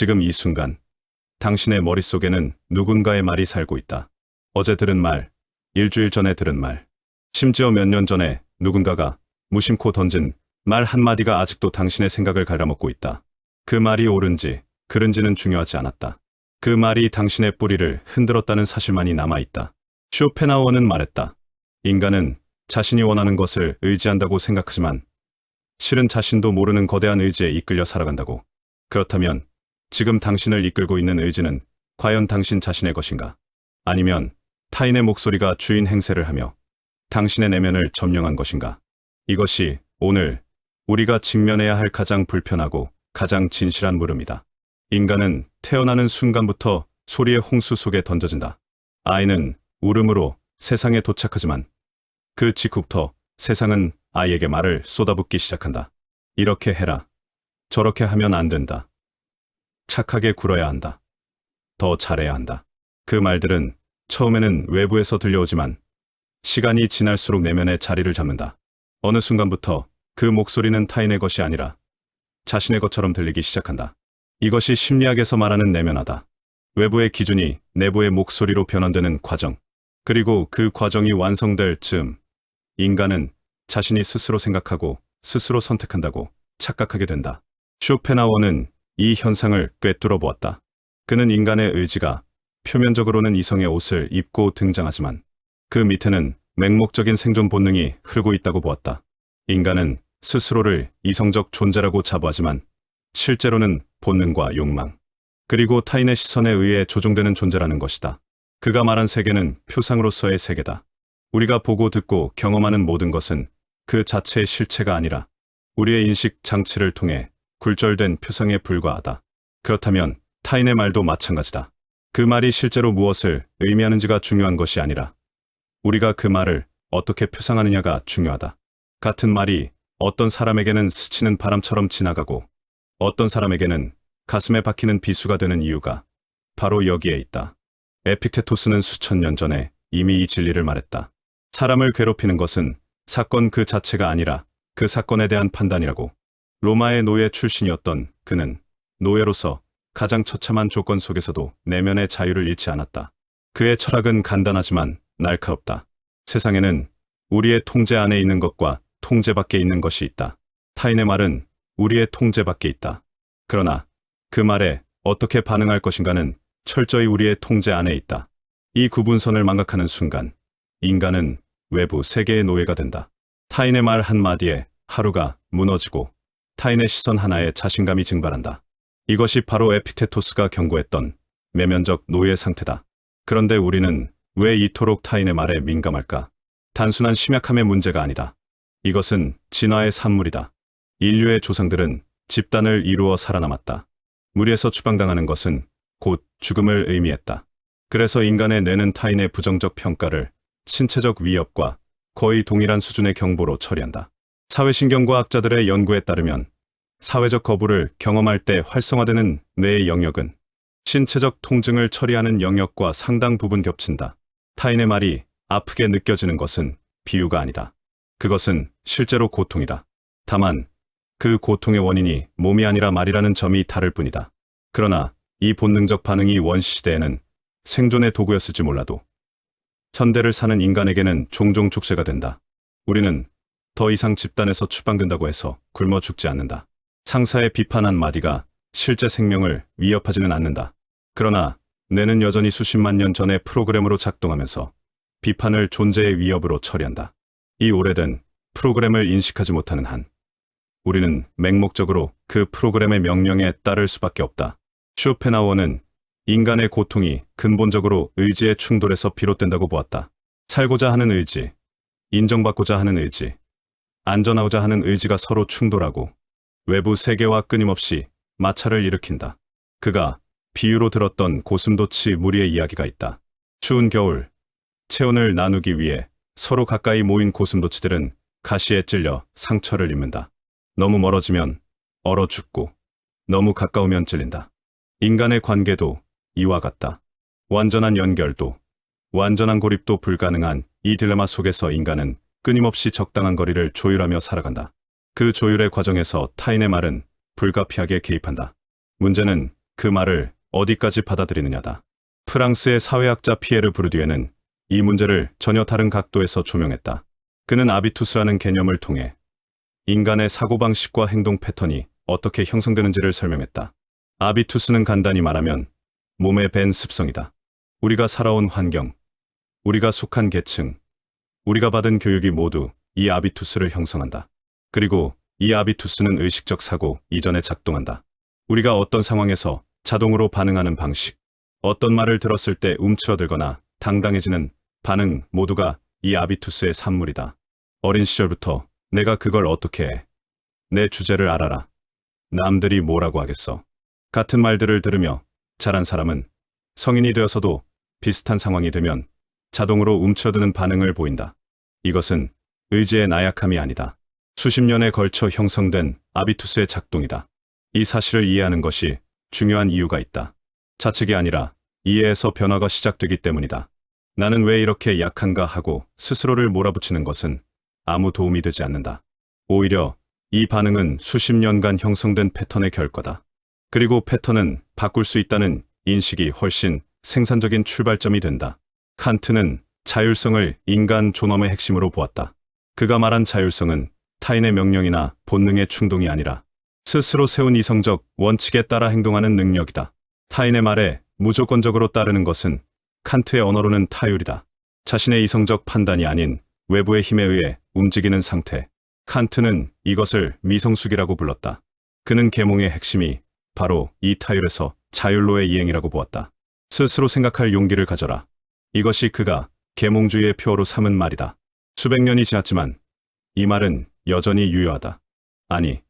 지금 이 순간, 당신의 머릿속에는 누군가의 말이 살고 있다. 어제 들은 말, 일주일 전에 들은 말, 심지어 몇 년 전에 누군가가 무심코 던진 말 한마디가 아직도 당신의 생각을 갉아먹고 있다. 그 말이 옳은지 그른지는 중요하지 않았다. 그 말이 당신의 뿌리를 흔들었다는 사실만이 남아있다. 쇼펜하우어는 말했다. 인간은 자신이 원하는 것을 의지한다고 생각하지만 실은 자신도 모르는 거대한 의지에 이끌려 살아간다고. 그렇다면 지금 당신을 이끌고 있는 의지는 과연 당신 자신의 것인가? 아니면 타인의 목소리가 주인 행세를 하며 당신의 내면을 점령한 것인가? 이것이 오늘 우리가 직면해야 할 가장 불편하고 가장 진실한 물음이다. 인간은 태어나는 순간부터 소리의 홍수 속에 던져진다. 아이는 울음으로 세상에 도착하지만 그 직후부터 세상은 아이에게 말을 쏟아붓기 시작한다. 이렇게 해라. 저렇게 하면 안 된다. 착하게 굴어야 한다. 더 잘해야 한다. 그 말들은 처음에는 외부에서 들려오지만 시간이 지날수록 내면에 자리를 잡는다. 어느 순간부터 그 목소리는 타인의 것이 아니라 자신의 것처럼 들리기 시작한다. 이것이 심리학에서 말하는 내면화다. 외부의 기준이 내부의 목소리로 변환되는 과정. 그리고 그 과정이 완성될 즈음 인간은 자신이 스스로 생각하고 스스로 선택한다고 착각하게 된다. 쇼펜하우어는 이 현상을 꿰뚫어 보았다. 그는 인간의 의지가 표면적으로는 이성의 옷을 입고 등장하지만 그 밑에는 맹목적인 생존 본능이 흐르고 있다고 보았다. 인간은 스스로를 이성적 존재라고 자부하지만 실제로는 본능과 욕망, 그리고 타인의 시선에 의해 조종되는 존재라는 것이다. 그가 말한 세계는 표상으로서의 세계다. 우리가 보고 듣고 경험하는 모든 것은 그 자체의 실체가 아니라 우리의 인식 장치를 통해 굴절된 표상에 불과하다. 그렇다면 타인의 말도 마찬가지다. 그 말이 실제로 무엇을 의미하는지가 중요한 것이 아니라 우리가 그 말을 어떻게 표상하느냐가 중요하다. 같은 말이 어떤 사람에게는 스치는 바람처럼 지나가고 어떤 사람에게는 가슴에 박히는 비수가 되는 이유가 바로 여기에 있다. 에픽테토스는 수천 년 전에 이미 이 진리를 말했다. 사람을 괴롭히는 것은 사건 그 자체가 아니라 그 사건에 대한 판단이라고. 로마의 노예 출신이었던 그는 노예로서 가장 처참한 조건 속에서도 내면의 자유를 잃지 않았다. 그의 철학은 간단하지만 날카롭다. 세상에는 우리의 통제 안에 있는 것과 통제 밖에 있는 것이 있다. 타인의 말은 우리의 통제 밖에 있다. 그러나 그 말에 어떻게 반응할 것인가는 철저히 우리의 통제 안에 있다. 이 구분선을 망각하는 순간 인간은 외부 세계의 노예가 된다. 타인의 말 한마디에 하루가 무너지고 타인의 시선 하나에 자신감이 증발한다. 이것이 바로 에픽테토스가 경고했던 내면적 노예 상태다. 그런데 우리는 왜 이토록 타인의 말에 민감할까? 단순한 심약함의 문제가 아니다. 이것은 진화의 산물이다. 인류의 조상들은 집단을 이루어 살아남았다. 무리에서 추방당하는 것은 곧 죽음을 의미했다. 그래서 인간의 뇌는 타인의 부정적 평가를 신체적 위협과 거의 동일한 수준의 경보로 처리한다. 사회신경과학자들의 연구에 따르면 사회적 거부를 경험할 때 활성화되는 뇌의 영역은 신체적 통증을 처리하는 영역과 상당 부분 겹친다. 타인의 말이 아프게 느껴지는 것은 비유가 아니다. 그것은 실제로 고통이다. 다만 그 고통의 원인이 몸이 아니라 말이라는 점이 다를 뿐이다. 그러나 이 본능적 반응이 원시시대에는 생존의 도구였을지 몰라도 현대를 사는 인간에게는 종종 족쇄가 된다. 우리는 더 이상 집단에서 추방된다고 해서 굶어 죽지 않는다. 상사의 비판 한마디가 실제 생명을 위협하지는 않는다. 그러나 뇌는 여전히 수십만 년 전의 프로그램으로 작동하면서 비판을 존재의 위협으로 처리한다. 이 오래된 프로그램을 인식하지 못하는 한 우리는 맹목적으로 그 프로그램의 명령에 따를 수밖에 없다. 쇼펜하우어는 인간의 고통이 근본적으로 의지의 충돌에서 비롯된다고 보았다. 살고자 하는 의지, 인정받고자 하는 의지, 안전하고자 하는 의지가 서로 충돌하고 외부 세계와 끊임없이 마찰을 일으킨다. 그가 비유로 들었던 고슴도치 무리의 이야기가 있다. 추운 겨울, 체온을 나누기 위해 서로 가까이 모인 고슴도치들은 가시에 찔려 상처를 입는다. 너무 멀어지면 얼어 죽고 너무 가까우면 찔린다. 인간의 관계도 이와 같다. 완전한 연결도, 완전한 고립도 불가능한 이 딜레마 속에서 인간은 끊임없이 적당한 거리를 조율하며 살아간다. 그 조율의 과정에서 타인의 말은 불가피하게 개입한다. 문제는 그 말을 어디까지 받아들이느냐다. 프랑스의 사회학자 피에르 부르디에는 이 문제를 전혀 다른 각도에서 조명했다. 그는 아비투스라는 개념을 통해 인간의 사고방식과 행동 패턴이 어떻게 형성되는지를 설명했다. 아비투스는 간단히 말하면 몸에 밴 습성이다. 우리가 살아온 환경, 우리가 속한 계층, 우리가 받은 교육이 모두 이 아비투스를 형성한다. 그리고 이 아비투스는 의식적 사고 이전에 작동한다. 우리가 어떤 상황에서 자동으로 반응하는 방식, 어떤 말을 들었을 때 움츠러들거나 당당해지는 반응 모두가 이 아비투스의 산물이다. 어린 시절부터 내가 그걸 어떻게 해? 내 주제를 알아라. 남들이 뭐라고 하겠어? 같은 말들을 들으며 자란 사람은 성인이 되어서도 비슷한 상황이 되면 자동으로 움츠러드는 반응을 보인다. 이것은 의지의 나약함이 아니다. 수십 년에 걸쳐 형성된 아비투스의 작동이다. 이 사실을 이해하는 것이 중요한 이유가 있다. 자책이 아니라 이해에서 변화가 시작되기 때문이다. 나는 왜 이렇게 약한가 하고 스스로를 몰아붙이는 것은 아무 도움이 되지 않는다. 오히려 이 반응은 수십 년간 형성된 패턴의 결과다. 그리고 패턴은 바꿀 수 있다는 인식이 훨씬 생산적인 출발점이 된다. 칸트는 자율성을 인간 존엄의 핵심으로 보았다. 그가 말한 자율성은 타인의 명령이나 본능의 충동이 아니라 스스로 세운 이성적 원칙에 따라 행동하는 능력이다. 타인의 말에 무조건적으로 따르는 것은 칸트의 언어로는 타율이다. 자신의 이성적 판단이 아닌 외부의 힘에 의해 움직이는 상태. 칸트는 이것을 미성숙이라고 불렀다. 그는 계몽의 핵심이 바로 이 타율에서 자율로의 이행이라고 보았다. 스스로 생각할 용기를 가져라. 이것이 그가 계몽주의의 표어로 삼은 말이다. 수백 년이 지났지만 이 말은 여전히 유효하다. 아니,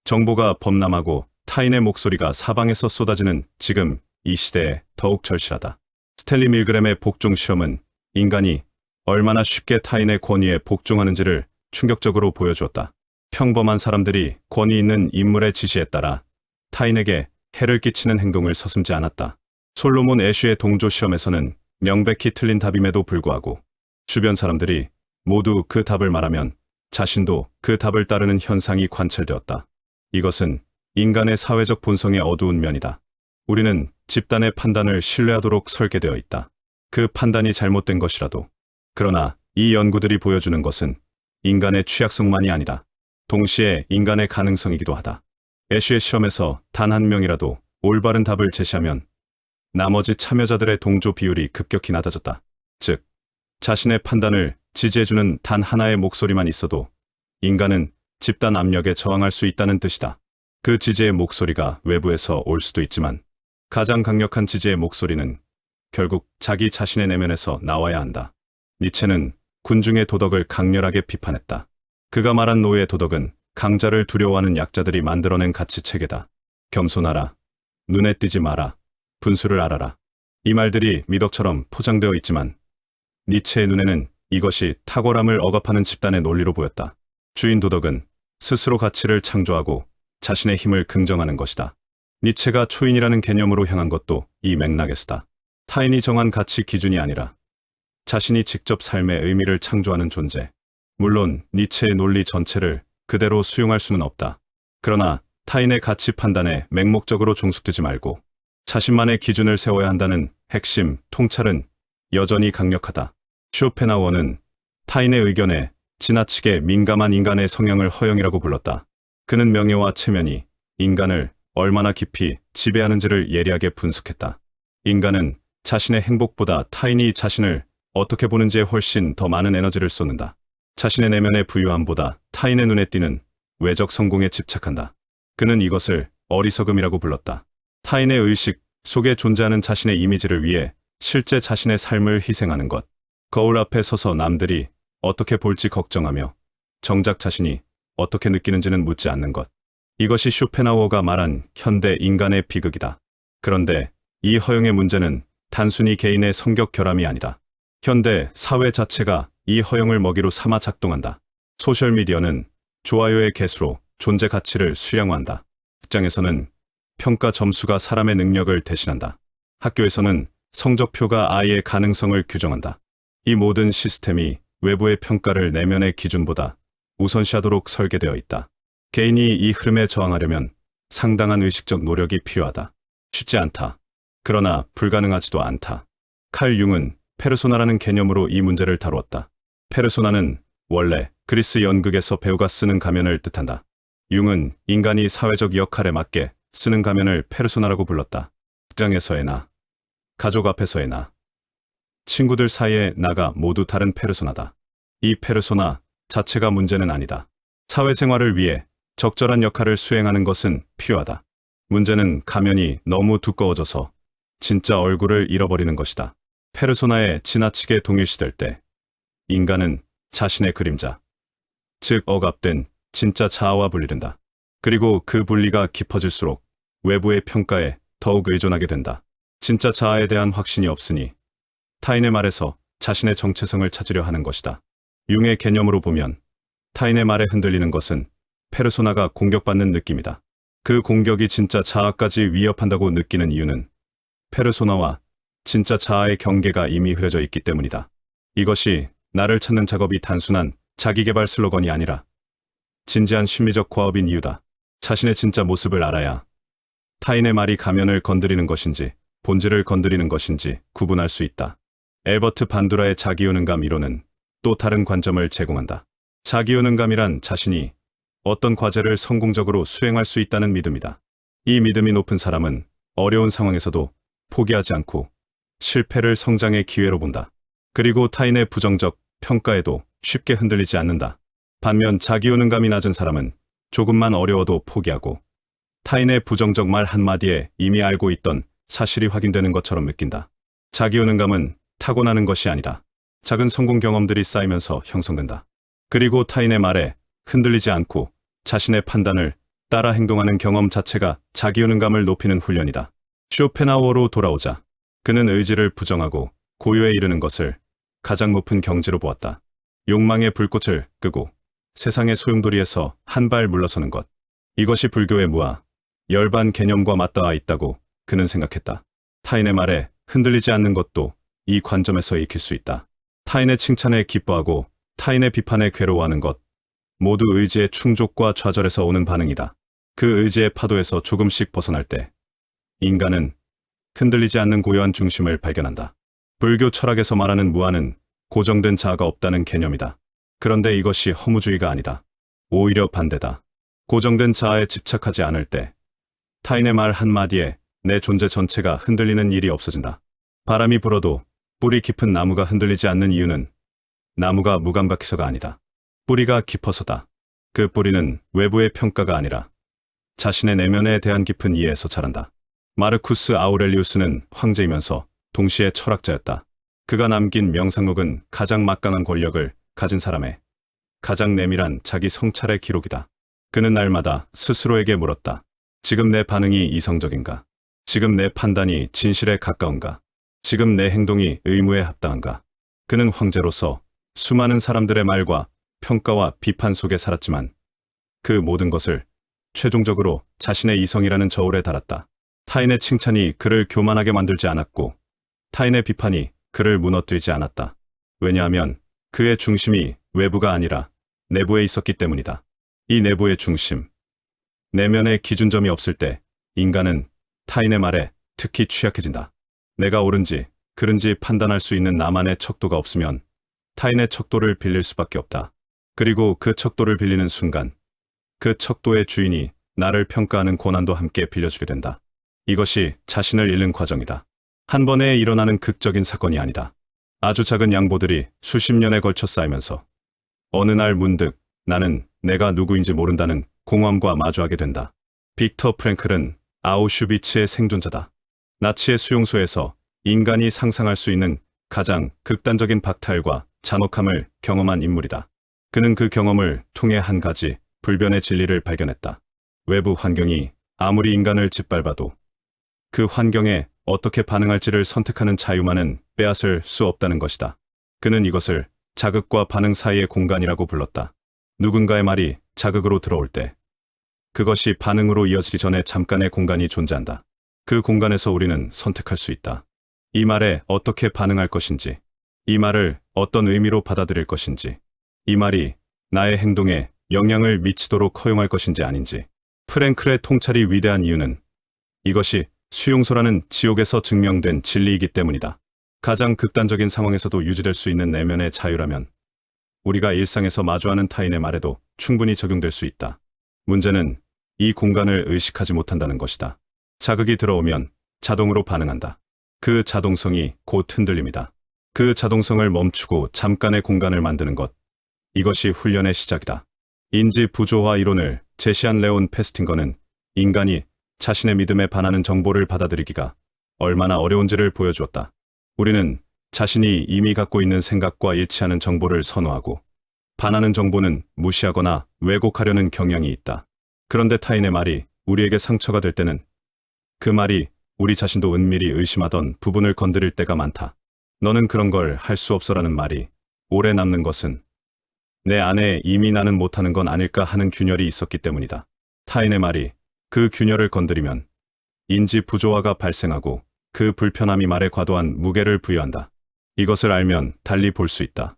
정보가 범람하고 타인의 목소리가 사방에서 쏟아지는 지금 이 시대에 더욱 절실하다. 스탠리 밀그램의 복종 시험은 인간이 얼마나 쉽게 타인의 권위에 복종하는지를 충격적으로 보여주었다. 평범한 사람들이 권위 있는 인물의 지시에 따라 타인에게 해를 끼치는 행동을 서슴지 않았다. 솔로몬 애쉬의 동조 시험에서는 명백히 틀린 답임에도 불구하고 주변 사람들이 모두 그 답을 말하면 자신도 그 답을 따르는 현상이 관찰되었다. 이것은 인간의 사회적 본성의 어두운 면이다. 우리는 집단의 판단을 신뢰하도록 설계되어 있다. 그 판단이 잘못된 것이라도. 그러나 이 연구들이 보여주는 것은 인간의 취약성만이 아니다. 동시에 인간의 가능성이기도 하다. 애쉬의 시험에서 단 한 명이라도 올바른 답을 제시하면 나머지 참여자들의 동조 비율이 급격히 낮아졌다. 즉, 자신의 판단을 지지해주는 단 하나의 목소리만 있어도 인간은 집단 압력에 저항할 수 있다는 뜻이다. 그 지지의 목소리가 외부에서 올 수도 있지만 가장 강력한 지지의 목소리는 결국 자기 자신의 내면에서 나와야 한다. 니체는 군중의 도덕을 강렬하게 비판했다. 그가 말한 노예의 도덕은 강자를 두려워하는 약자들이 만들어낸 가치체계다. 겸손하라. 눈에 띄지 마라. 분수를 알아라. 이 말들이 미덕처럼 포장되어 있지만 니체의 눈에는 이것이 탁월함을 억압하는 집단의 논리로 보였다. 주인 도덕은 스스로 가치를 창조하고 자신의 힘을 긍정하는 것이다. 니체가 초인이라는 개념으로 향한 것도 이 맥락에서다. 타인이 정한 가치 기준이 아니라 자신이 직접 삶의 의미를 창조하는 존재. 물론 니체의 논리 전체를 그대로 수용할 수는 없다. 그러나 타인의 가치 판단에 맹목적으로 종속되지 말고 자신만의 기준을 세워야 한다는 핵심 통찰은 여전히 강력하다. 쇼펜하우어는 타인의 의견에 지나치게 민감한 인간의 성향을 허영이라고 불렀다. 그는 명예와 체면이 인간을 얼마나 깊이 지배하는지를 예리하게 분석했다. 인간은 자신의 행복보다 타인이 자신을 어떻게 보는지에 훨씬 더 많은 에너지를 쏟는다. 자신의 내면의 부유함보다 타인의 눈에 띄는 외적 성공에 집착한다. 그는 이것을 어리석음이라고 불렀다. 타인의 의식 속에 존재하는 자신의 이미지를 위해 실제 자신의 삶을 희생하는 것. 거울 앞에 서서 남들이 어떻게 볼지 걱정하며 정작 자신이 어떻게 느끼는지는 묻지 않는 것. 이것이 쇼펜하우어가 말한 현대 인간의 비극이다. 그런데 이 허영의 문제는 단순히 개인의 성격 결함이 아니다. 현대 사회 자체가 이 허영을 먹이로 삼아 작동한다. 소셜미디어는 좋아요의 개수로 존재 가치를 수량화한다. 직장에서는 평가 점수가 사람의 능력을 대신한다. 학교에서는 성적표가 아이의 가능성을 규정한다. 이 모든 시스템이 외부의 평가를 내면의 기준보다 우선시하도록 설계되어 있다. 개인이 이 흐름에 저항하려면 상당한 의식적 노력이 필요하다. 쉽지 않다. 그러나 불가능하지도 않다. 칼 융은 페르소나라는 개념으로 이 문제를 다루었다. 페르소나는 원래 그리스 연극에서 배우가 쓰는 가면을 뜻한다. 융은 인간이 사회적 역할에 맞게 쓰는 가면을 페르소나라고 불렀다. 직장에서의 나, 가족 앞에서의 나, 친구들 사이의 나가 모두 다른 페르소나다. 이 페르소나 자체가 문제는 아니다. 사회생활을 위해 적절한 역할을 수행하는 것은 필요하다. 문제는 가면이 너무 두꺼워져서 진짜 얼굴을 잃어버리는 것이다. 페르소나에 지나치게 동일시될 때 인간은 자신의 그림자, 즉 억압된 진짜 자아와 분리된다. 그리고 그 분리가 깊어질수록 외부의 평가에 더욱 의존하게 된다. 진짜 자아에 대한 확신이 없으니 타인의 말에서 자신의 정체성을 찾으려 하는 것이다. 융의 개념으로 보면 타인의 말에 흔들리는 것은 페르소나가 공격받는 느낌이다. 그 공격이 진짜 자아까지 위협한다고 느끼는 이유는 페르소나와 진짜 자아의 경계가 이미 흐려져 있기 때문이다. 이것이 나를 찾는 작업이 단순한 자기계발 슬로건이 아니라 진지한 심리적 과업인 이유다. 자신의 진짜 모습을 알아야 타인의 말이 가면을 건드리는 것인지 본질을 건드리는 것인지 구분할 수 있다. 엘버트 반두라의 자기효능감 이론은 또 다른 관점을 제공한다. 자기효능감이란 자신이 어떤 과제를 성공적으로 수행할 수 있다는 믿음이다. 이 믿음이 높은 사람은 어려운 상황에서도 포기하지 않고 실패를 성장의 기회로 본다. 그리고 타인의 부정적 평가에도 쉽게 흔들리지 않는다. 반면 자기효능감이 낮은 사람은 조금만 어려워도 포기하고 타인의 부정적 말 한마디에 이미 알고 있던 사실이 확인되는 것처럼 느낀다. 자기효능감은 타고나는 것이 아니다. 작은 성공 경험들이 쌓이면서 형성된다. 그리고 타인의 말에 흔들리지 않고 자신의 판단을 따라 행동하는 경험 자체가 자기효능감을 높이는 훈련이다. 쇼펜하우어로 돌아오자. 그는 의지를 부정하고 고요에 이르는 것을 가장 높은 경지로 보았다. 욕망의 불꽃을 끄고 세상의 소용돌이에서 한 발 물러서는 것. 이것이 불교의 무아, 열반 개념과 맞닿아 있다고 그는 생각했다. 타인의 말에 흔들리지 않는 것도 이 관점에서 익힐 수 있다. 타인의 칭찬에 기뻐하고 타인의 비판에 괴로워하는 것. 모두 의지의 충족과 좌절에서 오는 반응이다. 그 의지의 파도에서 조금씩 벗어날 때 인간은 흔들리지 않는 고요한 중심을 발견한다. 불교 철학에서 말하는 무아는 고정된 자아가 없다는 개념이다. 그런데 이것이 허무주의가 아니다. 오히려 반대다. 고정된 자아에 집착하지 않을 때 타인의 말 한마디에 내 존재 전체가 흔들리는 일이 없어진다. 바람이 불어도 뿌리 깊은 나무가 흔들리지 않는 이유는 나무가 무감각해서가 아니다. 뿌리가 깊어서다. 그 뿌리는 외부의 평가가 아니라 자신의 내면에 대한 깊은 이해에서 자란다. 마르쿠스 아우렐리우스는 황제이면서 동시에 철학자였다. 그가 남긴 명상록은 가장 막강한 권력을 가진 사람의 가장 내밀한 자기 성찰의 기록이다. 그는 날마다 스스로에게 물었다. 지금 내 반응이 이성적인가? 지금 내 판단이 진실에 가까운가? 지금 내 행동이 의무에 합당한가? 그는 황제로서 수많은 사람들의 말과 평가와 비판 속에 살았지만 그 모든 것을 최종적으로 자신의 이성이라는 저울에 달았다. 타인의 칭찬이 그를 교만하게 만들지 않았고 타인의 비판이 그를 무너뜨리지 않았다. 왜냐하면 그의 중심이 외부가 아니라 내부에 있었기 때문이다. 이 내부의 중심, 내면의 기준점이 없을 때 인간은 타인의 말에 특히 취약해진다. 내가 옳은지 그른지 판단할 수 있는 나만의 척도가 없으면 타인의 척도를 빌릴 수밖에 없다. 그리고 그 척도를 빌리는 순간 그 척도의 주인이 나를 평가하는 고난도 함께 빌려주게 된다. 이것이 자신을 잃는 과정이다. 한 번에 일어나는 극적인 사건이 아니다. 아주 작은 양보들이 수십 년에 걸쳐 쌓이면서 어느 날 문득 나는 내가 누구인지 모른다는 공허함과 마주하게 된다. 빅터 프랭클은 아우슈비츠의 생존자다. 나치의 수용소에서 인간이 상상할 수 있는 가장 극단적인 박탈과 잔혹함을 경험한 인물이다. 그는 그 경험을 통해 한 가지 불변의 진리를 발견했다. 외부 환경이 아무리 인간을 짓밟아도 그 환경에 어떻게 반응할지를 선택하는 자유만은 빼앗을 수 없다는 것이다. 그는 이것을 자극과 반응 사이의 공간이라고 불렀다. 누군가의 말이 자극으로 들어올 때 그것이 반응으로 이어지기 전에 잠깐의 공간이 존재한다. 그 공간에서 우리는 선택할 수 있다. 이 말에 어떻게 반응할 것인지, 이 말을 어떤 의미로 받아들일 것인지, 이 말이 나의 행동에 영향을 미치도록 허용할 것인지 아닌지. 프랭클의 통찰이 위대한 이유는 이것이 수용소라는 지옥에서 증명된 진리이기 때문이다. 가장 극단적인 상황에서도 유지될 수 있는 내면의 자유라면 우리가 일상에서 마주하는 타인의 말에도 충분히 적용될 수 있다. 문제는 이 공간을 의식하지 못한다는 것이다. 자극이 들어오면 자동으로 반응한다. 그 자동성이 곧 흔들림이다. 그 자동성을 멈추고 잠깐의 공간을 만드는 것. 이것이 훈련의 시작이다. 인지 부조화 이론을 제시한 레온 페스팅거는 인간이 자신의 믿음에 반하는 정보를 받아들이기가 얼마나 어려운지를 보여주었다. 우리는 자신이 이미 갖고 있는 생각과 일치하는 정보를 선호하고 반하는 정보는 무시하거나 왜곡하려는 경향이 있다. 그런데 타인의 말이 우리에게 상처가 될 때는 그 말이 우리 자신도 은밀히 의심하던 부분을 건드릴 때가 많다. 너는 그런 걸 할 수 없어라는 말이 오래 남는 것은 내 안에 이미 나는 못하는 건 아닐까 하는 균열이 있었기 때문이다. 타인의 말이 그 균열을 건드리면 인지 부조화가 발생하고 그 불편함이 말에 과도한 무게를 부여한다. 이것을 알면 달리 볼 수 있다.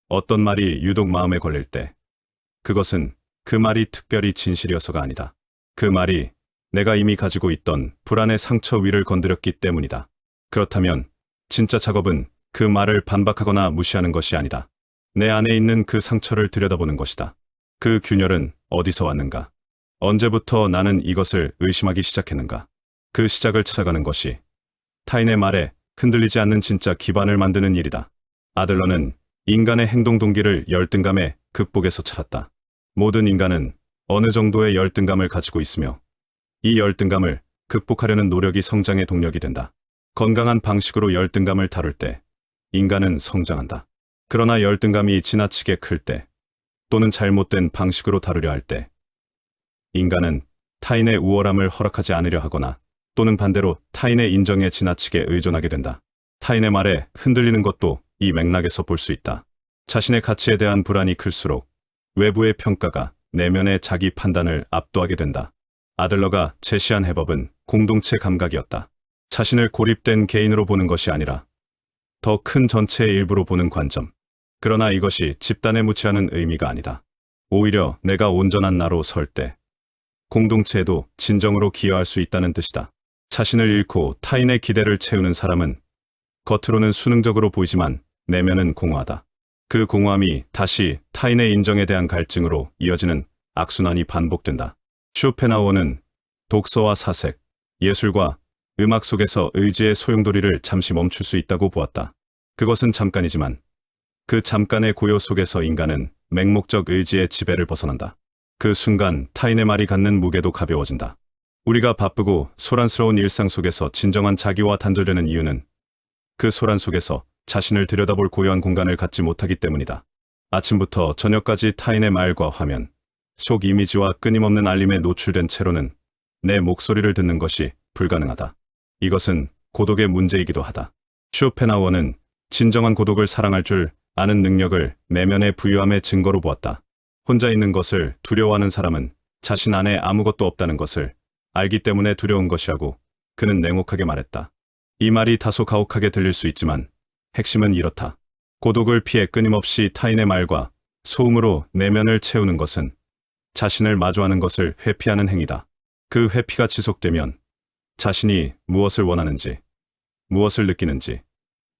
어떤 말이 유독 마음에 걸릴 때 그것은 그 말이 특별히 진실이어서가 아니다. 그 말이 내가 이미 가지고 있던 불안의 상처 위를 건드렸기 때문이다. 그렇다면 진짜 작업은 그 말을 반박하거나 무시하는 것이 아니다. 내 안에 있는 그 상처를 들여다보는 것이다. 그 균열은 어디서 왔는가? 언제부터 나는 이것을 의심하기 시작했는가? 그 시작을 찾아가는 것이 타인의 말에 흔들리지 않는 진짜 기반을 만드는 일이다. 아들러는 인간의 행동 동기를 열등감의 극복에서 찾았다. 모든 인간은 어느 정도의 열등감을 가지고 있으며 이 열등감을 극복하려는 노력이 성장의 동력이 된다. 건강한 방식으로 열등감을 다룰 때 인간은 성장한다. 그러나 열등감이 지나치게 클 때 또는 잘못된 방식으로 다루려 할 때 인간은 타인의 우월함을 허락하지 않으려 하거나 또는 반대로 타인의 인정에 지나치게 의존하게 된다. 타인의 말에 흔들리는 것도 이 맥락에서 볼 수 있다. 자신의 가치에 대한 불안이 클수록 외부의 평가가 내면의 자기 판단을 압도하게 된다. 아들러가 제시한 해법은 공동체 감각이었다. 자신을 고립된 개인으로 보는 것이 아니라 더 큰 전체의 일부로 보는 관점. 그러나 이것이 집단에 묻히하는 의미가 아니다. 오히려 내가 온전한 나로 설 때 공동체에도 진정으로 기여할 수 있다는 뜻이다. 자신을 잃고 타인의 기대를 채우는 사람은 겉으로는 수능적으로 보이지만 내면은 공허하다. 그 공허함이 다시 타인의 인정에 대한 갈증으로 이어지는 악순환이 반복된다. 쇼펜하우어는 독서와 사색, 예술과 음악 속에서 의지의 소용돌이를 잠시 멈출 수 있다고 보았다. 그것은 잠깐이지만 그 잠깐의 고요 속에서 인간은 맹목적 의지의 지배를 벗어난다. 그 순간 타인의 말이 갖는 무게도 가벼워진다. 우리가 바쁘고 소란스러운 일상 속에서 진정한 자기와 단절되는 이유는 그 소란 속에서 자신을 들여다볼 고요한 공간을 갖지 못하기 때문이다. 아침부터 저녁까지 타인의 말과 화면, 속 이미지와 끊임없는 알림에 노출된 채로는 내 목소리를 듣는 것이 불가능하다. 이것은 고독의 문제이기도 하다. 쇼펜하우어는 진정한 고독을 사랑할 줄 아는 능력을 내면의 부유함의 증거로 보았다. 혼자 있는 것을 두려워하는 사람은 자신 안에 아무것도 없다는 것을 알기 때문에 두려운 것이라고 그는 냉혹하게 말했다. 이 말이 다소 가혹하게 들릴 수 있지만 핵심은 이렇다. 고독을 피해 끊임없이 타인의 말과 소음으로 내면을 채우는 것은 자신을 마주하는 것을 회피하는 행위다. 그 회피가 지속되면 자신이 무엇을 원하는지, 무엇을 느끼는지,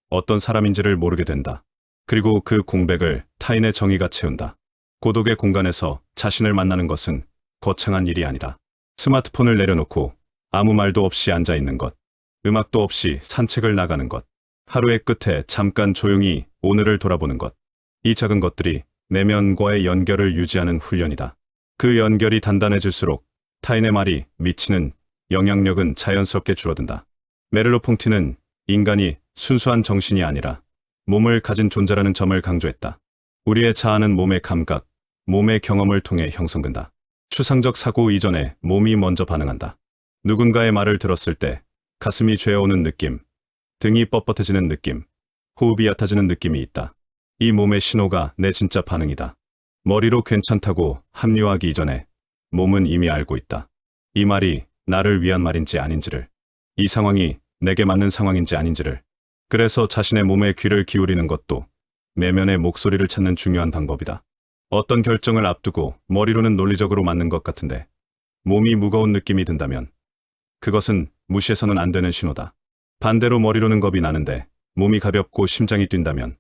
어떤 사람인지를 모르게 된다. 그리고 그 공백을 타인의 정의가 채운다. 고독의 공간에서 자신을 만나는 것은 거창한 일이 아니라 스마트폰을 내려놓고 아무 말도 없이 앉아있는 것, 음악도 없이 산책을 나가는 것, 하루의 끝에 잠깐 조용히 오늘을 돌아보는 것. 이 작은 것들이 내면과의 연결을 유지하는 훈련이다. 그 연결이 단단해질수록 타인의 말이 미치는 영향력은 자연스럽게 줄어든다. 메를로퐁티는 인간이 순수한 정신이 아니라 몸을 가진 존재라는 점을 강조했다. 우리의 자아는 몸의 감각, 몸의 경험을 통해 형성된다. 추상적 사고 이전에 몸이 먼저 반응한다. 누군가의 말을 들었을 때 가슴이 죄어오는 느낌, 등이 뻣뻣해지는 느낌, 호흡이 얕아지는 느낌이 있다. 이 몸의 신호가 내 진짜 반응이다. 머리로 괜찮다고 합리화하기 이전에 몸은 이미 알고 있다. 이 말이 나를 위한 말인지 아닌지를, 이 상황이 내게 맞는 상황인지 아닌지를. 그래서 자신의 몸에 귀를 기울이는 것도 내면의 목소리를 찾는 중요한 방법이다. 어떤 결정을 앞두고 머리로는 논리적으로 맞는 것 같은데 몸이 무거운 느낌이 든다면 그것은 무시해서는 안 되는 신호다. 반대로 머리로는 겁이 나는데 몸이 가볍고 심장이 뛴다면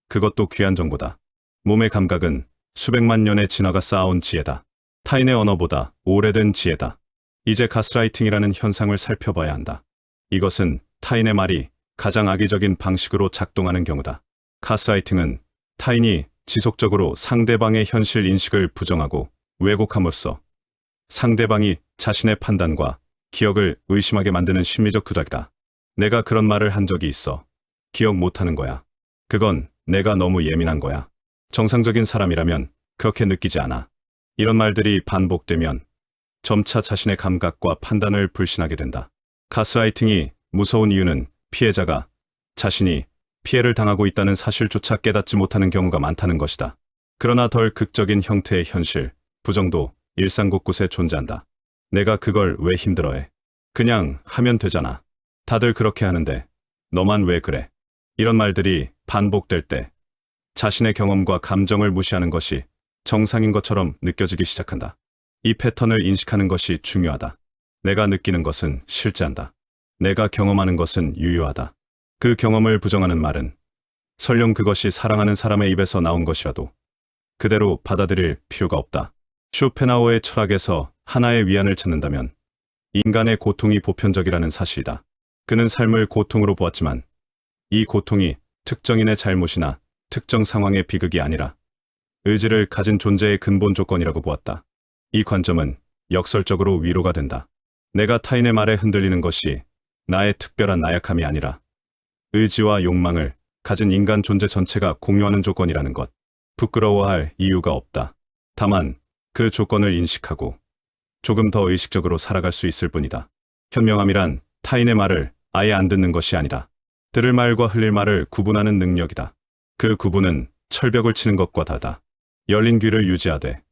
그것도 귀한 정보다. 몸의 감각은 수백만 년의 진화가 쌓아온 지혜다. 타인의 언어보다 오래된 지혜다. 이제 가스라이팅이라는 현상을 살펴봐야 한다. 이것은 타인의 말이 가장 악의적인 방식으로 작동하는 경우다. 가스라이팅은 타인이 지속적으로 상대방의 현실 인식을 부정하고 왜곡함으로써 상대방이 자신의 판단과 기억을 의심하게 만드는 심리적 도닥이다. 내가 그런 말을 한 적이 있어. 기억 못하는 거야. 그건 내가 너무 예민한 거야. 정상적인 사람이라면 그렇게 느끼지 않아. 이런 말들이 반복되면 점차 자신의 감각과 판단을 불신하게 된다. 가스라이팅이 무서운 이유는 피해자가 자신이 피해를 당하고 있다는 사실조차 깨닫지 못하는 경우가 많다는 것이다. 그러나 덜 극적인 형태의 현실, 부정도 일상 곳곳에 존재한다. 내가 그걸 왜 힘들어해? 그냥 하면 되잖아. 다들 그렇게 하는데 너만 왜 그래? 이런 말들이 반복될 때 자신의 경험과 감정을 무시하는 것이 정상인 것처럼 느껴지기 시작한다. 이 패턴을 인식하는 것이 중요하다. 내가 느끼는 것은 실제한다. 내가 경험하는 것은 유효하다. 그 경험을 부정하는 말은 설령 그것이 사랑하는 사람의 입에서 나온 것이라도 그대로 받아들일 필요가 없다. 쇼펜하우어의 철학에서 하나의 위안을 찾는다면 인간의 고통이 보편적이라는 사실이다. 그는 삶을 고통으로 보았지만 이 고통이 특정인의 잘못이나 특정 상황의 비극이 아니라 의지를 가진 존재의 근본 조건이라고 보았다. 이 관점은 역설적으로 위로가 된다. 내가 타인의 말에 흔들리는 것이 나의 특별한 나약함이 아니라 의지와 욕망을 가진 인간 존재 전체가 공유하는 조건이라는 것. 부끄러워할 이유가 없다. 다만 그 조건을 인식하고 조금 더 의식적으로 살아갈 수 있을 뿐이다. 현명함이란 타인의 말을 아예 안 듣는 것이 아니다. 들을 말과 흘릴 말을 구분하는 능력이다. 그 구분은 철벽을 치는 것과 다르다. 열린 귀를 유지하되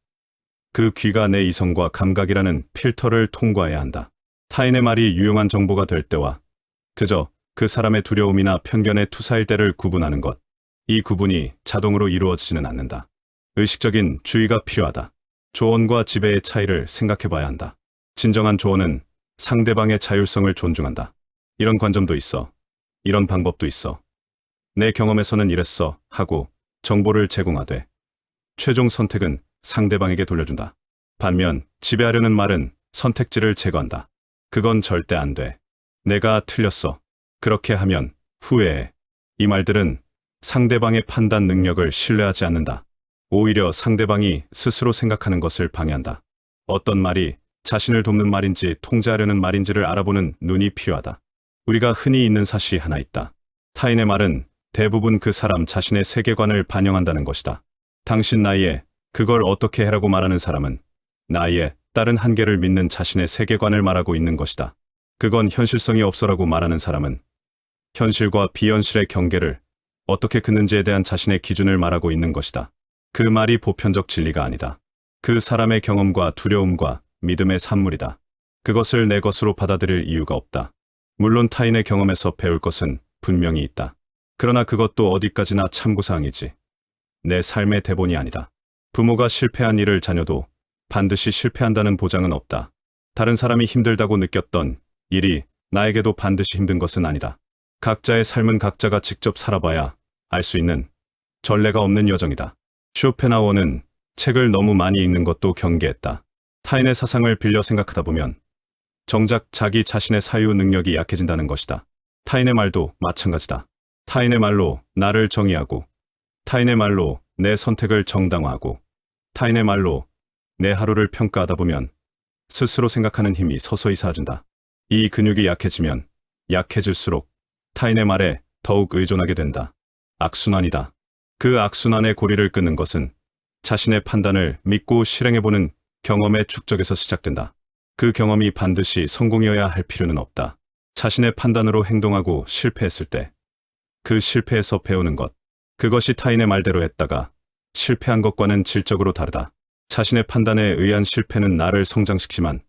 그 귀가 내 이성과 감각이라는 필터를 통과해야 한다. 타인의 말이 유용한 정보가 될 때와 그저 그 사람의 두려움이나 편견에 투사일 때를 구분하는 것. 이 구분이 자동으로 이루어지지는 않는다. 의식적인 주의가 필요하다. 조언과 지배의 차이를 생각해봐야 한다. 진정한 조언은 상대방의 자율성을 존중한다. 이런 관점도 있어. 이런 방법도 있어. 내 경험에서는 이랬어 하고 정보를 제공하되 최종 선택은 상대방에게 돌려준다. 반면 지배하려는 말은 선택지를 제거한다. 그건 절대 안 돼. 내가 틀렸어. 그렇게 하면 후회해. 이 말들은 상대방의 판단 능력을 신뢰하지 않는다. 오히려 상대방이 스스로 생각하는 것을 방해한다. 어떤 말이 자신을 돕는 말인지 통제하려는 말인지를 알아보는 눈이 필요하다. 우리가 흔히 있는 사실이 하나 있다. 타인의 말은 대부분 그 사람 자신의 세계관을 반영한다는 것이다. 당신 나이에 그걸 어떻게 해라고 말하는 사람은 나이에 다른 한계를 믿는 자신의 세계관을 말하고 있는 것이다. 그건 현실성이 없어라고 말하는 사람은 현실과 비현실의 경계를 어떻게 긋는지에 대한 자신의 기준을 말하고 있는 것이다. 그 말이 보편적 진리가 아니다. 그 사람의 경험과 두려움과 믿음의 산물이다. 그것을 내 것으로 받아들일 이유가 없다. 물론 타인의 경험에서 배울 것은 분명히 있다. 그러나 그것도 어디까지나 참고사항이지. 내 삶의 대본이 아니다. 부모가 실패한 일을 자녀도 반드시 실패한다는 보장은 없다. 다른 사람이 힘들다고 느꼈던 일이 나에게도 반드시 힘든 것은 아니다. 각자의 삶은 각자가 직접 살아봐야 알 수 있는 전례가 없는 여정이다. 쇼펜하우어는 책을 너무 많이 읽는 것도 경계했다. 타인의 사상을 빌려 생각하다 보면 정작 자기 자신의 사유 능력이 약해진다는 것이다. 타인의 말도 마찬가지다. 타인의 말로 나를 정의하고 타인의 말로 내 선택을 정당화하고 타인의 말로 내 하루를 평가하다 보면 스스로 생각하는 힘이 서서히 사라진다. 이 근육이 약해지면 약해질수록 타인의 말에 더욱 의존하게 된다. 악순환이다. 그 악순환의 고리를 끊는 것은 자신의 판단을 믿고 실행해보는 경험의 축적에서 시작된다. 그 경험이 반드시 성공이어야 할 필요는 없다. 자신의 판단으로 행동하고 실패했을 때 그 실패에서 배우는 것, 그것이 타인의 말대로 했다가 실패한 것과는 질적으로 다르다. 자신의 판단에 의한 실패는 나를 성장시키지만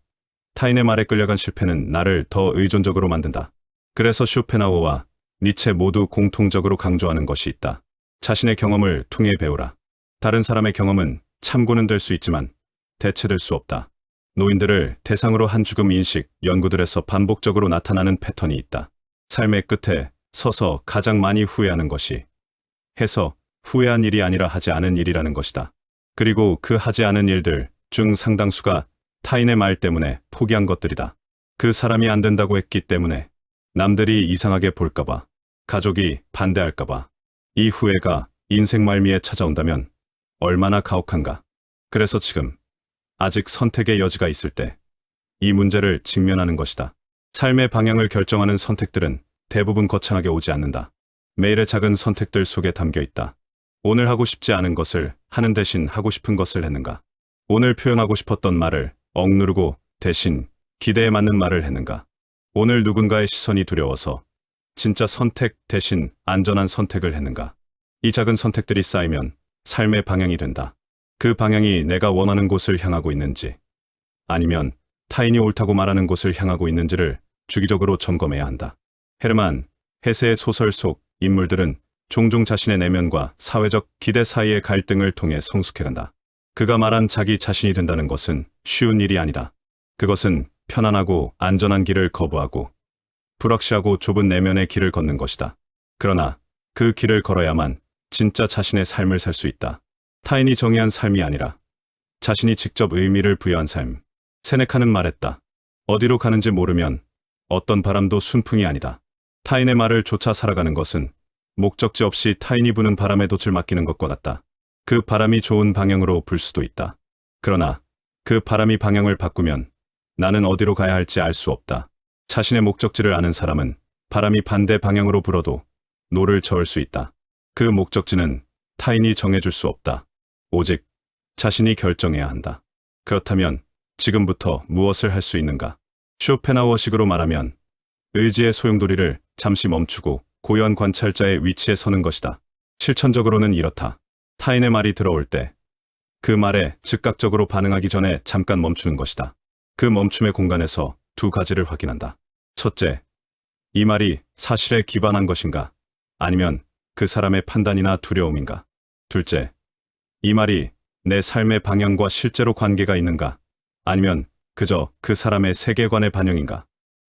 타인의 말에 끌려간 실패는 나를 더 의존적으로 만든다. 그래서 쇼펜하우어와 니체 모두 공통적으로 강조하는 것이 있다. 자신의 경험을 통해 배우라. 다른 사람의 경험은 참고는 될 수 있지만 대체될 수 없다. 노인들을 대상으로 한 죽음 인식 연구들에서 반복적으로 나타나는 패턴이 있다. 삶의 끝에 서서 가장 많이 후회하는 것이 해서 후회한 일이 아니라 하지 않은 일이라는 것이다. 그리고 그 하지 않은 일들 중 상당수가 타인의 말 때문에 포기한 것들이다. 그 사람이 안 된다고 했기 때문에, 남들이 이상하게 볼까봐, 가족이 반대할까봐. 이 후회가 인생 말미에 찾아온다면 얼마나 가혹한가. 그래서 지금 아직 선택의 여지가 있을 때 이 문제를 직면하는 것이다. 삶의 방향을 결정하는 선택들은 대부분 거창하게 오지 않는다. 매일의 작은 선택들 속에 담겨 있다. 오늘 하고 싶지 않은 것을 하는 대신 하고 싶은 것을 했는가? 오늘 표현하고 싶었던 말을 억누르고 대신 기대에 맞는 말을 했는가? 오늘 누군가의 시선이 두려워서 진짜 선택 대신 안전한 선택을 했는가? 이 작은 선택들이 쌓이면 삶의 방향이 된다. 그 방향이 내가 원하는 곳을 향하고 있는지, 아니면 타인이 옳다고 말하는 곳을 향하고 있는지를 주기적으로 점검해야 한다. 헤르만 헤세의 소설 속 인물들은 종종 자신의 내면과 사회적 기대 사이의 갈등을 통해 성숙해간다. 그가 말한 자기 자신이 된다는 것은 쉬운 일이 아니다. 그것은 편안하고 안전한 길을 거부하고 불확실하고 좁은 내면의 길을 걷는 것이다. 그러나 그 길을 걸어야만 진짜 자신의 삶을 살 수 있다. 타인이 정의한 삶이 아니라 자신이 직접 의미를 부여한 삶. 세네카는 말했다. 어디로 가는지 모르면 어떤 바람도 순풍이 아니다. 타인의 말을 쫓아 살아가는 것은 목적지 없이 타인이 부는 바람에 돛을 맡기는 것과 같다. 그 바람이 좋은 방향으로 불 수도 있다. 그러나 그 바람이 방향을 바꾸면 나는 어디로 가야 할지 알 수 없다. 자신의 목적지를 아는 사람은 바람이 반대 방향으로 불어도 노를 저을 수 있다. 그 목적지는 타인이 정해줄 수 없다. 오직 자신이 결정해야 한다. 그렇다면 지금부터 무엇을 할 수 있는가? 쇼펜하우어식으로 말하면 의지의 소용돌이를 잠시 멈추고 고요한 관찰자의 위치에 서는 것이다. 실천적으로는 이렇다. 타인의 말이 들어올 때 그 말에 즉각적으로 반응하기 전에 잠깐 멈추는 것이다. 그 멈춤의 공간에서 두 가지를 확인한다. 첫째, 이 말이 사실에 기반한 것인가? 아니면 그 사람의 판단이나 두려움인가? 둘째, 이 말이 내 삶의 방향과 실제로 관계가 있는가? 아니면 그저 그 사람의 세계관의 반영인가?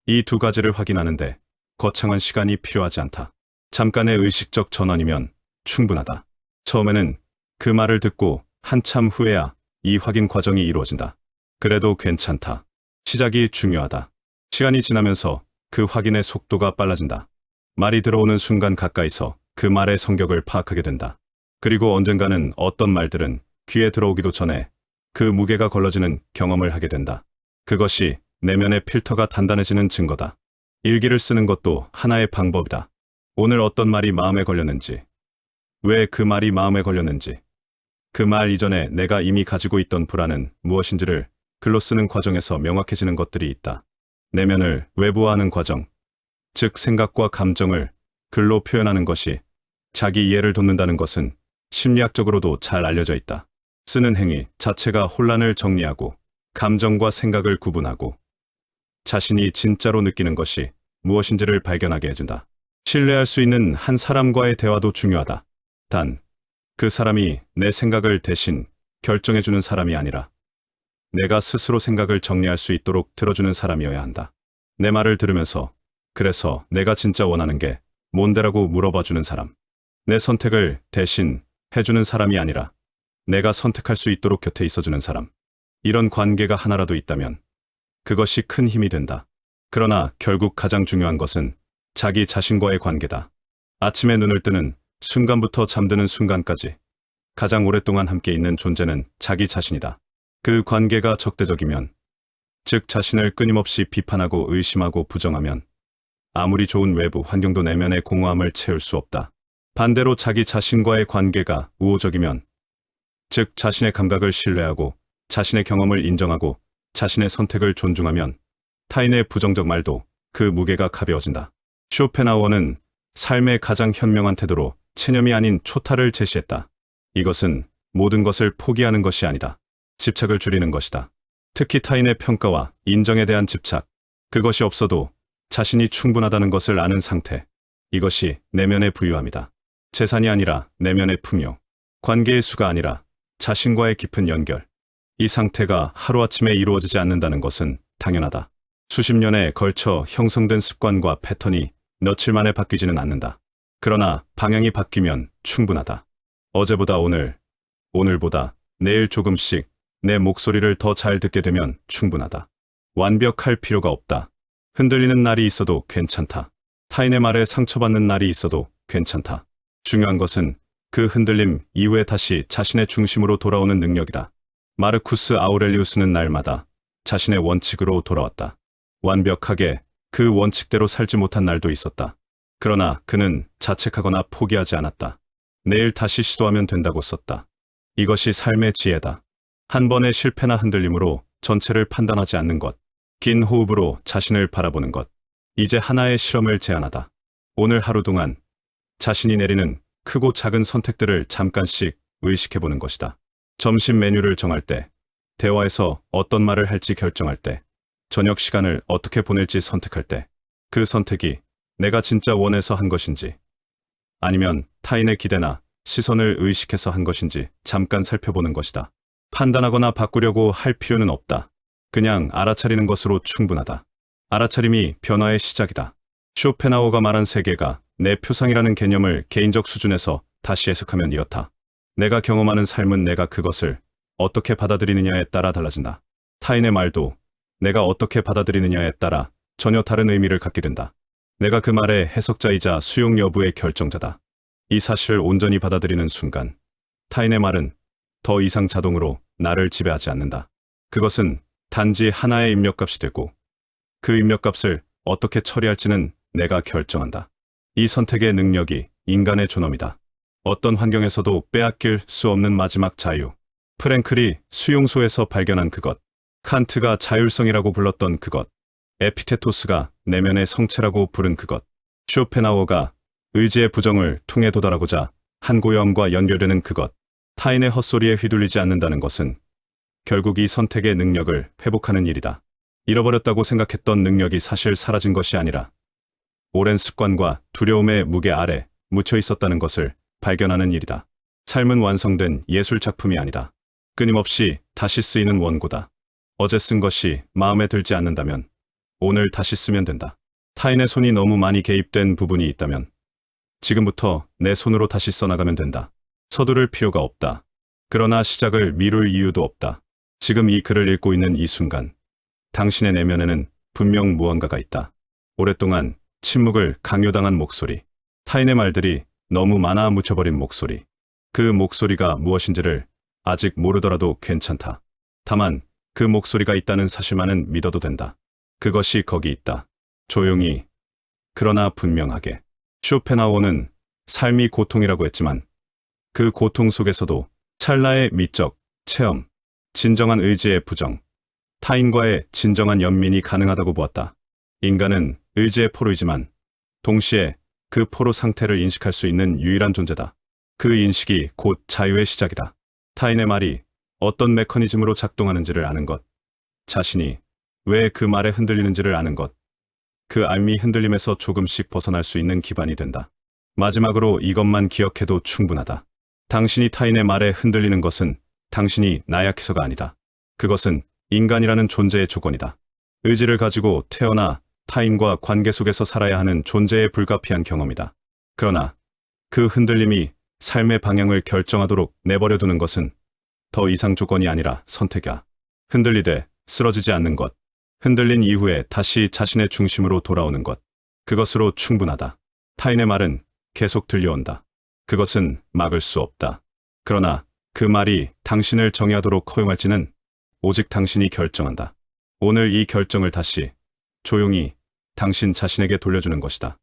이 두 가지를 확인하는데 거창한 시간이 필요하지 않다. 잠깐의 의식적 전환이면 충분하다. 처음에는 그 말을 듣고 한참 후에야 이 확인 과정이 이루어진다. 그래도 괜찮다. 시작이 중요하다. 시간이 지나면서 그 확인의 속도가 빨라진다. 말이 들어오는 순간 가까이서 그 말의 성격을 파악하게 된다. 그리고 언젠가는 어떤 말들은 귀에 들어오기도 전에 그 무게가 걸러지는 경험을 하게 된다. 그것이 내면의 필터가 단단해지는 증거다. 일기를 쓰는 것도 하나의 방법이다. 오늘 어떤 말이 마음에 걸렸는지, 왜 그 말이 마음에 걸렸는지, 그 말 이전에 내가 이미 가지고 있던 불안은 무엇인지를 글로 쓰는 과정에서 명확해지는 것들이 있다. 내면을 외부화하는 과정, 즉 생각과 감정을 글로 표현하는 것이 자기 이해를 돕는다는 것은 심리학적으로도 잘 알려져 있다. 쓰는 행위 자체가 혼란을 정리하고 감정과 생각을 구분하고 자신이 진짜로 느끼는 것이 무엇인지를 발견하게 해준다. 신뢰할 수 있는 한 사람과의 대화도 중요하다. 단, 그 사람이 내 생각을 대신 결정해주는 사람이 아니라 내가 스스로 생각을 정리할 수 있도록 들어주는 사람이어야 한다. 내 말을 들으면서 그래서 내가 진짜 원하는 게 뭔데라고 물어봐주는 사람. 내 선택을 대신 해주는 사람이 아니라 내가 선택할 수 있도록 곁에 있어주는 사람. 이런 관계가 하나라도 있다면 그것이 큰 힘이 된다. 그러나 결국 가장 중요한 것은 자기 자신과의 관계다. 아침에 눈을 뜨는 순간부터 잠드는 순간까지 가장 오랫동안 함께 있는 존재는 자기 자신이다. 그 관계가 적대적이면, 즉 자신을 끊임없이 비판하고 의심하고 부정하면 아무리 좋은 외부 환경도 내면의 공허함을 채울 수 없다. 반대로 자기 자신과의 관계가 우호적이면, 즉 자신의 감각을 신뢰하고 자신의 경험을 인정하고 자신의 선택을 존중하면 타인의 부정적 말도 그 무게가 가벼워진다. 쇼펜하우어는 삶의 가장 현명한 태도로 체념이 아닌 초타를 제시했다. 이것은 모든 것을 포기하는 것이 아니다. 집착을 줄이는 것이다. 특히 타인의 평가와 인정에 대한 집착. 그것이 없어도 자신이 충분하다는 것을 아는 상태. 이것이 내면의 부유함이다. 재산이 아니라 내면의 풍요. 관계의 수가 아니라 자신과의 깊은 연결. 이 상태가 하루아침에 이루어지지 않는다는 것은 당연하다. 수십 년에 걸쳐 형성된 습관과 패턴이 며칠 만에 바뀌지는 않는다. 그러나 방향이 바뀌면 충분하다. 어제보다 오늘, 오늘보다 내일 조금씩 내 목소리를 더 잘 듣게 되면 충분하다. 완벽할 필요가 없다. 흔들리는 날이 있어도 괜찮다. 타인의 말에 상처받는 날이 있어도 괜찮다. 중요한 것은 그 흔들림 이후에 다시 자신의 중심으로 돌아오는 능력이다. 마르쿠스 아우렐리우스는 날마다 자신의 원칙으로 돌아왔다. 완벽하게 그 원칙대로 살지 못한 날도 있었다. 그러나 그는 자책하거나 포기하지 않았다. 내일 다시 시도하면 된다고 썼다. 이것이 삶의 지혜다. 한 번의 실패나 흔들림으로 전체를 판단하지 않는 것. 긴 호흡으로 자신을 바라보는 것. 이제 하나의 실험을 제안하다. 오늘 하루 동안 자신이 내리는 크고 작은 선택들을 잠깐씩 의식해보는 것이다. 점심 메뉴를 정할 때, 대화에서 어떤 말을 할지 결정할 때, 저녁 시간을 어떻게 보낼지 선택할 때, 그 선택이 내가 진짜 원해서 한 것인지, 아니면 타인의 기대나 시선을 의식해서 한 것인지 잠깐 살펴보는 것이다. 판단하거나 바꾸려고 할 필요는 없다. 그냥 알아차리는 것으로 충분하다. 알아차림이 변화의 시작이다. 쇼펜하우어가 말한 세계가 내 표상이라는 개념을 개인적 수준에서 다시 해석하면 이렇다. 내가 경험하는 삶은 내가 그것을 어떻게 받아들이느냐에 따라 달라진다. 타인의 말도 내가 어떻게 받아들이느냐에 따라 전혀 다른 의미를 갖게 된다. 내가 그 말의 해석자이자 수용 여부의 결정자다. 이 사실을 온전히 받아들이는 순간 타인의 말은 더 이상 자동으로 나를 지배하지 않는다. 그것은 단지 하나의 입력값이 되고 그 입력값을 어떻게 처리할지는 내가 결정한다. 이 선택의 능력이 인간의 존엄이다. 어떤 환경에서도 빼앗길 수 없는 마지막 자유. 프랭클이 수용소에서 발견한 그것. 칸트가 자율성이라고 불렀던 그것. 에피테토스가 내면의 성체라고 부른 그것. 쇼펜하우어가 의지의 부정을 통해 도달하고자 한 고요함과 연결되는 그것. 타인의 헛소리에 휘둘리지 않는다는 것은 결국 이 선택의 능력을 회복하는 일이다. 잃어버렸다고 생각했던 능력이 사실 사라진 것이 아니라 오랜 습관과 두려움의 무게 아래 묻혀 있었다는 것을 발견하는 일이다. 삶은 완성된 예술 작품이 아니다. 끊임없이 다시 쓰이는 원고다. 어제 쓴 것이 마음에 들지 않는다면 오늘 다시 쓰면 된다. 타인의 손이 너무 많이 개입된 부분이 있다면 지금부터 내 손으로 다시 써나가면 된다. 서두를 필요가 없다. 그러나 시작을 미룰 이유도 없다. 지금 이 글을 읽고 있는 이 순간 당신의 내면에는 분명 무언가가 있다. 오랫동안 침묵을 강요당한 목소리. 타인의 말들이 너무 많아 묻혀버린 목소리. 그 목소리가 무엇인지를 아직 모르더라도 괜찮다. 다만 그 목소리가 있다는 사실만은 믿어도 된다. 그것이 거기 있다. 조용히, 그러나 분명하게. 쇼펜하우어는 삶이 고통이라고 했지만 그 고통 속에서도 찰나의 미적, 체험, 진정한 의지의 부정, 타인과의 진정한 연민이 가능하다고 보았다. 인간은 의지의 포로이지만 동시에 그 포로 상태를 인식할 수 있는 유일한 존재다. 그 인식이 곧 자유의 시작이다. 타인의 말이 어떤 메커니즘으로 작동하는지를 아는 것, 자신이 왜 그 말에 흔들리는지를 아는 것, 그 알미 흔들림에서 조금씩 벗어날 수 있는 기반이 된다. 마지막으로 이것만 기억해도 충분하다. 당신이 타인의 말에 흔들리는 것은 당신이 나약해서가 아니다. 그것은 인간이라는 존재의 조건이다. 의지를 가지고 태어나 타인과 관계 속에서 살아야 하는 존재의 불가피한 경험이다. 그러나 그 흔들림이 삶의 방향을 결정하도록 내버려두는 것은 더 이상 조건이 아니라 선택이야. 흔들리되 쓰러지지 않는 것. 흔들린 이후에 다시 자신의 중심으로 돌아오는 것. 그것으로 충분하다. 타인의 말은 계속 들려온다. 그것은 막을 수 없다. 그러나 그 말이 당신을 정의하도록 허용할지는 오직 당신이 결정한다. 오늘 이 결정을 다시 조용히 당신 자신에게 돌려주는 것이다.